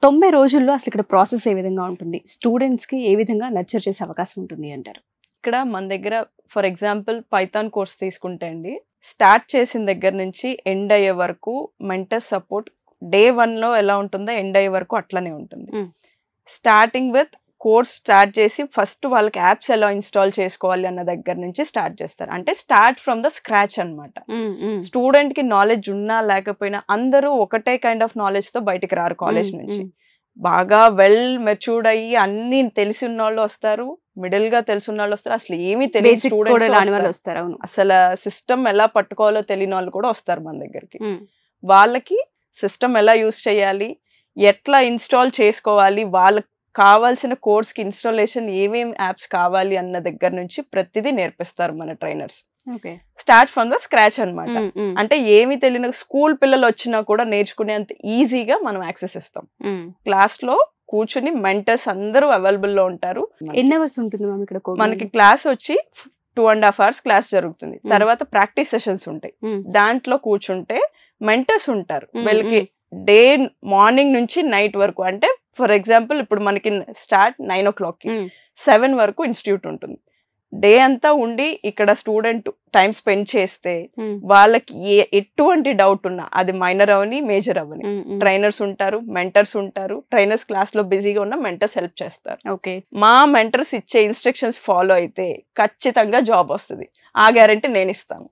90 రోజుల్లో అసలు ఇక్కడ ప్రాసెస్ ఏ విధంగా ఉంటుంది? స్టూడెంట్స్‌కి ఏ విధంగా నర్చర్ చేసే అవకాశం ఉంటుంది అంటారు? ఇక్కడ మన దగ్గర ఫర్ ఎగ్జాంపుల్ పైథాన్ కోర్స్ తీసుకుంటే అండి, స్టార్ట్ చేసిన దగ్గర నుంచి ఎండ్ అయ్యే వరకు మెంటర్ సపోర్ట్ డే 1లో ఎలా ఉంటుందో ఎండ్ అయ్యే వరకు అట్లనే ఉంటుంది. స్టార్టింగ్ విత్ కోర్స్ స్టార్ట్ చేసి ఫస్ట్ వాళ్ళకి యాప్స్ ఎలా ఇన్స్టాల్ చేసుకోవాలి అన్న దగ్గర నుంచి స్టార్ట్ చేస్తారు. అంటే స్టార్ట్ ఫ్రమ్ ద స్క్రాచ్ అనమాట. స్టూడెంట్ కి నాలెడ్జ్ ఉన్నా లేకపోయినా అందరూ ఒకటే కైండ్ ఆఫ్ నాలెడ్జ్ తో బయటికి రారు కాలేజ్ నుంచి. బాగా వెల్ మెచ్యూర్డ్ అయ్యి అన్ని తెలిసి ఉన్న వాళ్ళు వస్తారు, మిడిల్ గా తెలిసిన వాళ్ళు వస్తారు, అసలు ఏమీ తెలియని స్టూడెంట్స్ వస్తారు. అసలు సిస్టమ్ ఎలా పట్టుకోవాలో తెలియని వాళ్ళు కూడా వస్తారు మన దగ్గరికి. వాళ్ళకి సిస్టమ్ ఎలా యూజ్ చేయాలి, ఎట్లా ఇన్స్టాల్ చేసుకోవాలి, వాళ్ళకి కావాల్సిన కోర్స్ కి ఇన్స్టాలేషన్ ఏమేం యాప్స్ కావాలి అన్న దగ్గర నుంచి ప్రతిదీ నేర్పిస్తారు మన trainers. Start from the scratch అనమాట. అంటే ఏమి తెలియని స్కూల్ పిల్లలు వచ్చినా కూడా నేర్చుకునేంత ఈజీగా మనం యాక్సెస్ ఇస్తాం. క్లాస్ లో కూర్చుని మెంటర్స్ అందరూ అవైలబుల్ లో ఉంటారు. ఎన్ని అవర్స్ ఉంటుంది ఇక్కడ? మనకి క్లాస్ వచ్చి 2.5 hours క్లాస్ జరుగుతుంది. తర్వాత ప్రాక్టీస్ సెషన్స్ ఉంటాయి. దాంట్లో కూర్చుంటే మెంటర్స్ ఉంటారు. వీళ్ళకి డే మార్నింగ్ నుంచి నైట్ వరకు, అంటే ఫర్ ఎగ్జాంపుల్ ఇప్పుడు మనకి స్టార్ట్ 9 o'clock 7 వరకు ఇన్స్టిట్యూట్ ఉంటుంది. డే అంతా ఉండి ఇక్కడ స్టూడెంట్ టైం స్పెండ్ చేస్తే వాళ్ళకి ఎటువంటి డౌట్ ఉన్నా, అది మైనర్ అవని మేజర్ అవని, ట్రైనర్స్ ఉంటారు, మెంటర్స్ ఉంటారు. ట్రైనర్స్ క్లాస్ లో బిజీగా ఉన్న మెంటర్స్ హెల్ప్ చేస్తారు. మా మెంటర్స్ ఇచ్చే ఇన్స్ట్రక్షన్స్ ఫాలో అయితే ఖచ్చితంగా జాబ్ వస్తుంది. ఆ గ్యారెంటీ నేను ఇస్తాను.